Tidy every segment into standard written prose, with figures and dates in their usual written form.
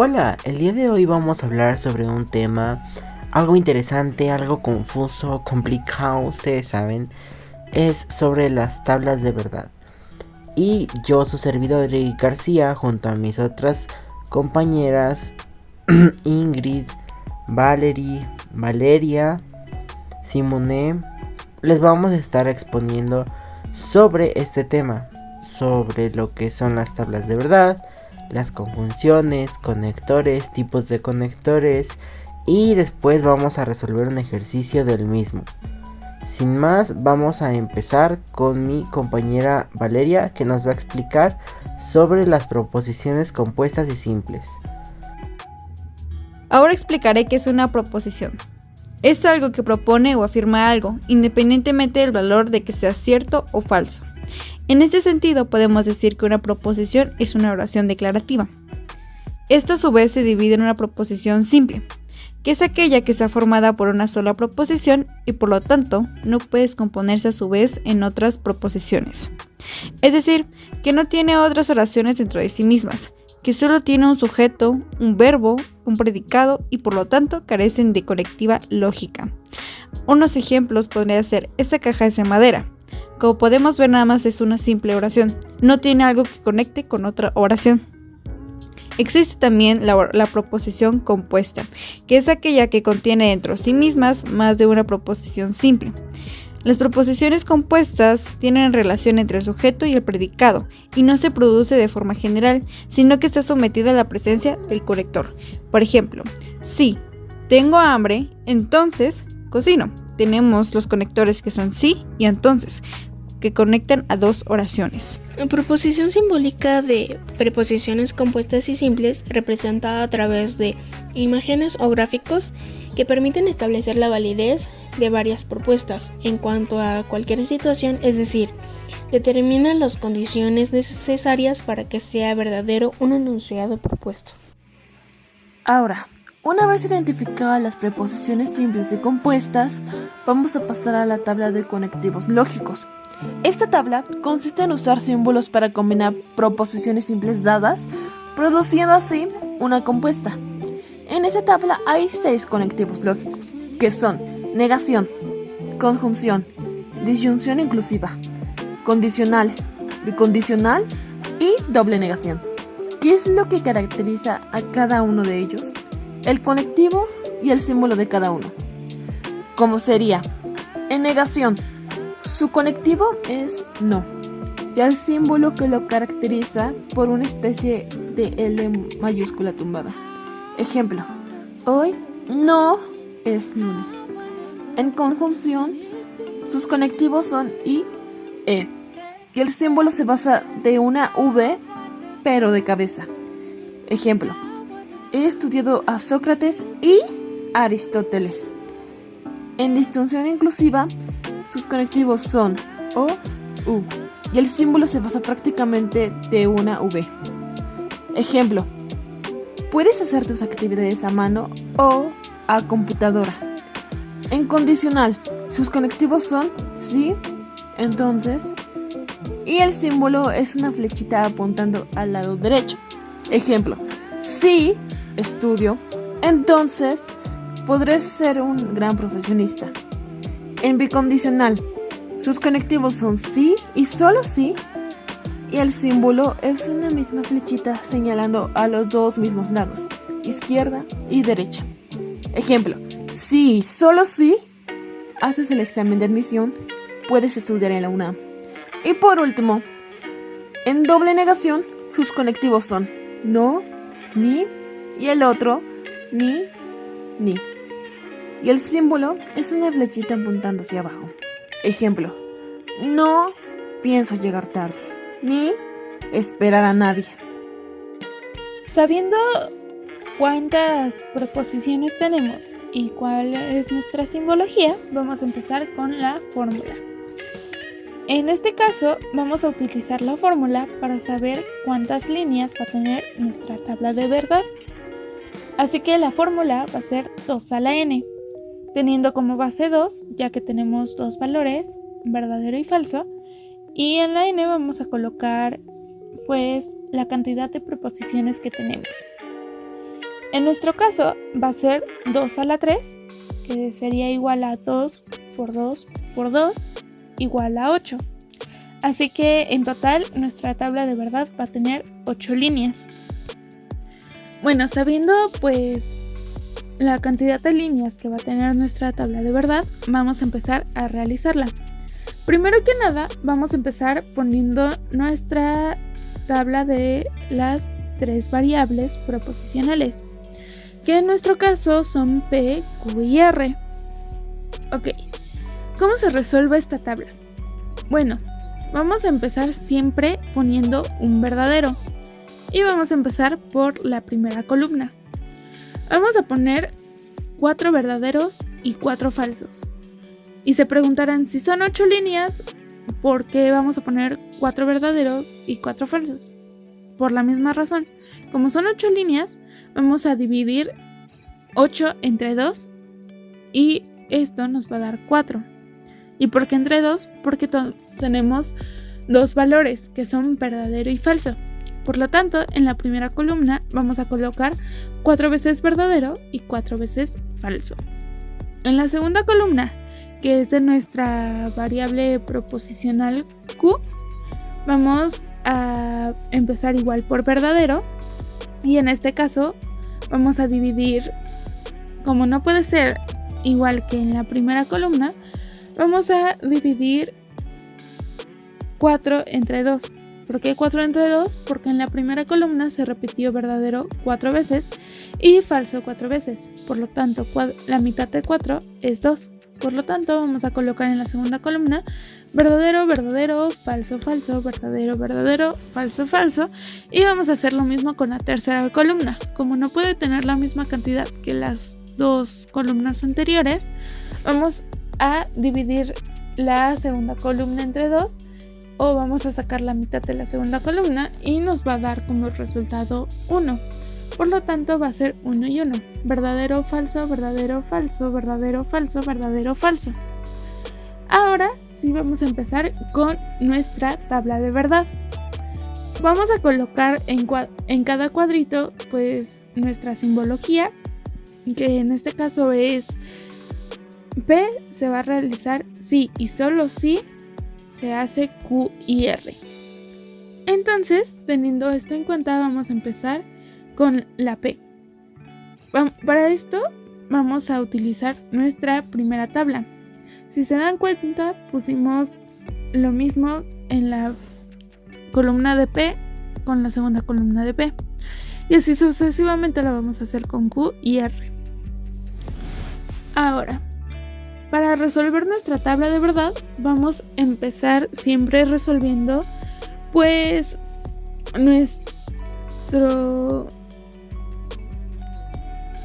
Hola, el día de hoy vamos a hablar sobre un tema algo interesante, algo confuso, complicado, ustedes saben. Es sobre las tablas de verdad. Y yo, su servidor Eric García, junto a mis otras compañeras Ingrid, Valeria, Simone, les vamos a estar exponiendo sobre este tema, sobre lo que son las tablas de verdad, las conjunciones, conectores, tipos de conectores, y después vamos a resolver un ejercicio del mismo. Sin más, vamos a empezar con mi compañera Valeria, que nos va a explicar sobre las proposiciones compuestas y simples. Ahora explicaré qué es una proposición. Es algo que propone o afirma algo, independientemente del valor de que sea cierto o falso. En este sentido, podemos decir que una proposición es una oración declarativa. Esta a su vez se divide en una proposición simple, que es aquella que está formada por una sola proposición y por lo tanto no puede descomponerse a su vez en otras proposiciones. Es decir, que no tiene otras oraciones dentro de sí mismas, que solo tiene un sujeto, un verbo, un predicado y por lo tanto carecen de conectiva lógica. Unos ejemplos podrían ser: esta caja es de madera. Como podemos ver, nada más es una simple oración, no tiene algo que conecte con otra oración. Existe también la proposición compuesta, que es aquella que contiene dentro de sí mismas más de una proposición simple. Las proposiciones compuestas tienen relación entre el sujeto y el predicado y no se produce de forma general, sino que está sometida a la presencia del conector. Por ejemplo, si tengo hambre, entonces cocino. Tenemos los conectores que son sí y entonces, que conectan a dos oraciones. La proposición simbólica de preposiciones compuestas y simples, representada a través de imágenes o gráficos que permiten establecer la validez de varias propuestas en cuanto a cualquier situación, es decir, determinan las condiciones necesarias para que sea verdadero un enunciado propuesto. Ahora, una vez identificadas las preposiciones simples y compuestas, vamos a pasar a la tabla de conectivos lógicos. Esta tabla consiste en usar símbolos para combinar proposiciones simples dadas, produciendo así una compuesta. En esta tabla hay 6 conectivos lógicos, que son negación, conjunción, disyunción inclusiva, condicional, bicondicional y doble negación. ¿Qué es lo que caracteriza a cada uno de ellos? El conectivo y el símbolo de cada uno. Como sería, en negación, su conectivo es no, y el símbolo que lo caracteriza por una especie de L mayúscula tumbada. Ejemplo, hoy no es lunes. En conjunción, sus conectivos son I, E, y el símbolo se basa de una V, pero de cabeza. Ejemplo, he estudiado a Sócrates y Aristóteles. En disjunción inclusiva, sus conectivos son O, U, y el símbolo se basa prácticamente de una V. Ejemplo, puedes hacer tus actividades a mano o a computadora. En condicional, sus conectivos son sí, entonces, y el símbolo es una flechita apuntando al lado derecho. Ejemplo, si estudio, entonces podré ser un gran profesionista. En bicondicional, sus conectivos son sí y solo sí, y el símbolo es una misma flechita señalando a los dos mismos lados, izquierda y derecha. Ejemplo, si y solo sí haces el examen de admisión, puedes estudiar en la UNAM. Y por último, en doble negación, sus conectivos son no, ni, y el otro, ni. Y el símbolo es una flechita apuntando hacia abajo. Ejemplo, no pienso llegar tarde, ni esperar a nadie. Sabiendo cuántas proposiciones tenemos y cuál es nuestra simbología, vamos a empezar con la fórmula. En este caso, vamos a utilizar la fórmula para saber cuántas líneas va a tener nuestra tabla de verdad. Así que la fórmula va a ser 2 a la n, teniendo como base 2, ya que tenemos dos valores, verdadero y falso, y en la n vamos a colocar pues la cantidad de preposiciones que tenemos. En nuestro caso va a ser 2 a la 3, que sería igual a 2 por 2 por 2 igual a 8. Así que en total nuestra tabla de verdad va a tener 8 líneas. Bueno, sabiendo pues la cantidad de líneas que va a tener nuestra tabla de verdad, vamos a empezar a realizarla. Primero que nada, vamos a empezar poniendo nuestra tabla de las 3 variables proposicionales, que en nuestro caso son P, Q y R. Ok, ¿cómo se resuelve esta tabla? Bueno, vamos a empezar siempre poniendo un verdadero. Y vamos a empezar por la primera columna. Vamos a poner 4 verdaderos y 4 falsos. Y se preguntarán si son 8 líneas, ¿por qué vamos a poner 4 verdaderos y 4 falsos? Por la misma razón. Como son 8 líneas, vamos a dividir 8 entre 2 y esto nos va a dar 4. ¿Y por qué entre 2? Porque tenemos 2 valores que son verdadero y falso. Por lo tanto, en la primera columna vamos a colocar 4 veces verdadero y 4 veces falso. En la segunda columna, que es de nuestra variable proposicional Q, vamos a empezar igual por verdadero y en este caso vamos a dividir, como no puede ser igual que en la primera columna, vamos a dividir 4 entre 2. ¿Por qué 4 entre 2? Porque en la primera columna se repitió verdadero 4 veces y falso 4 veces. Por lo tanto, la mitad de 4 es 2. Por lo tanto, vamos a colocar en la segunda columna verdadero, verdadero, falso, falso, verdadero, verdadero, falso, falso. Y vamos a hacer lo mismo con la tercera columna. Como no puede tener la misma cantidad que las 2 columnas anteriores, vamos a dividir la segunda columna entre 2. O vamos a sacar la mitad de la segunda columna y nos va a dar como resultado 1. Por lo tanto va a ser 1 y 1. Verdadero, falso, verdadero, falso, verdadero, falso, verdadero, falso. Ahora sí vamos a empezar con nuestra tabla de verdad. Vamos a colocar en cada cuadrito pues nuestra simbología, que en este caso es P se va a realizar si y solo si se hace Q y R. Entonces, teniendo esto en cuenta, vamos a empezar con la P. Para esto vamos a utilizar nuestra primera tabla. Si se dan cuenta, pusimos lo mismo en la columna de P con la segunda columna de P. Y así sucesivamente lo vamos a hacer con Q y R. Ahora, para resolver nuestra tabla de verdad, vamos a empezar siempre resolviendo pues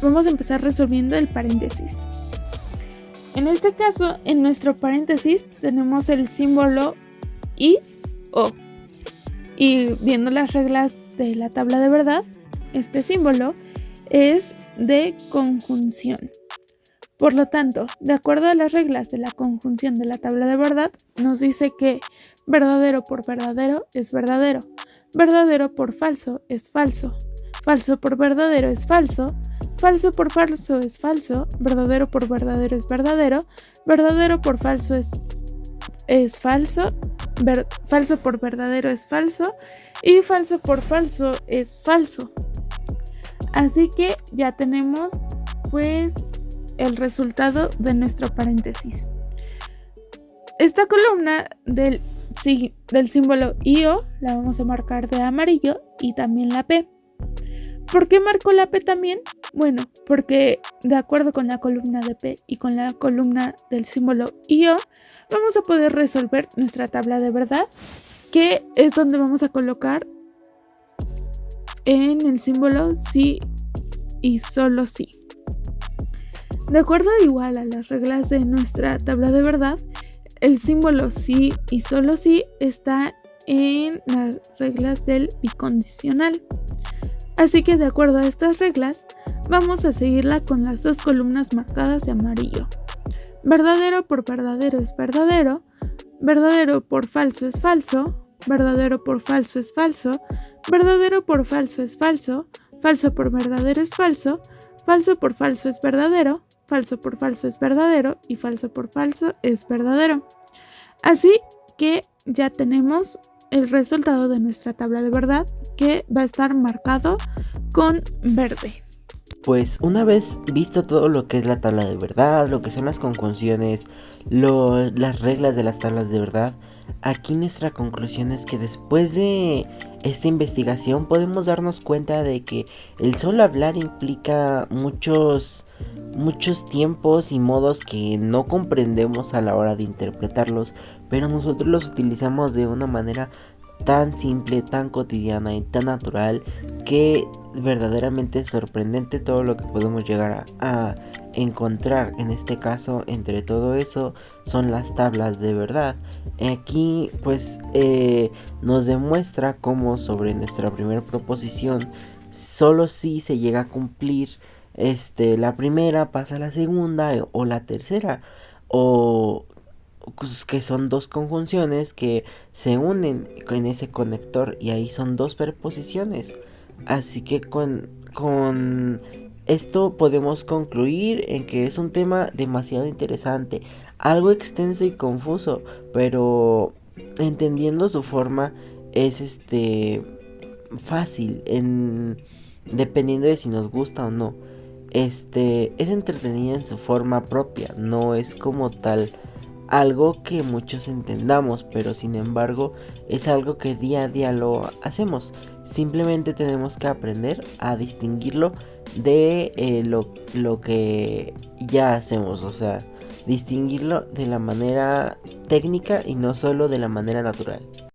vamos a empezar resolviendo el paréntesis. En este caso, en nuestro paréntesis tenemos el símbolo I, O. Y viendo las reglas de la tabla de verdad, este símbolo es de conjunción. Por lo tanto, de acuerdo a las reglas de la conjunción de la tabla de verdad, nos dice que verdadero por verdadero es verdadero, verdadero por falso es falso, falso por verdadero es falso, falso por falso es falso, verdadero por verdadero es verdadero, verdadero por falso es falso, falso por verdadero es falso y falso por falso es falso. Así que ya tenemos pues el resultado de nuestro paréntesis. Esta columna del símbolo IO la vamos a marcar de amarillo y también la P. ¿Por qué marco la P también? Bueno, porque de acuerdo con la columna de P y con la columna del símbolo IO, vamos a poder resolver nuestra tabla de verdad, que es donde vamos a colocar en el símbolo sí y solo sí. De acuerdo igual a las reglas de nuestra tabla de verdad, el símbolo sí y solo sí está en las reglas del bicondicional. Así que de acuerdo a estas reglas, vamos a seguirla con las 2 columnas marcadas de amarillo. Verdadero por verdadero es verdadero, verdadero por falso es falso, verdadero por falso es falso, verdadero por falso es falso, falso por verdadero es falso por falso es verdadero, falso por falso es verdadero y falso por falso es verdadero. Así que ya tenemos el resultado de nuestra tabla de verdad, que va a estar marcado con verde. Pues una vez visto todo lo que es la tabla de verdad, lo que son las conjunciones, las reglas de las tablas de verdad, aquí nuestra conclusión es que después de esta investigación podemos darnos cuenta de que el solo hablar implica muchos tiempos y modos que no comprendemos a la hora de interpretarlos, pero nosotros los utilizamos de una manera tan simple, tan cotidiana y tan natural que verdaderamente es sorprendente todo lo que podemos llegar a encontrar. En este caso, entre todo eso son las tablas de verdad. Aquí pues nos demuestra cómo sobre nuestra primera proposición solo si se llega a cumplir la primera, pasa a la segunda o la tercera, o que son dos conjunciones que se unen en ese conector y ahí son dos preposiciones. Así que con esto podemos concluir en que es un tema demasiado interesante, algo extenso y confuso, pero entendiendo su forma es fácil, dependiendo de si nos gusta o no. Es entretenida en su forma propia, no es como tal algo que muchos entendamos, pero sin embargo es algo que día a día lo hacemos. Simplemente tenemos que aprender a distinguirlo de lo que ya hacemos, o sea, distinguirlo de la manera técnica y no solo de la manera natural.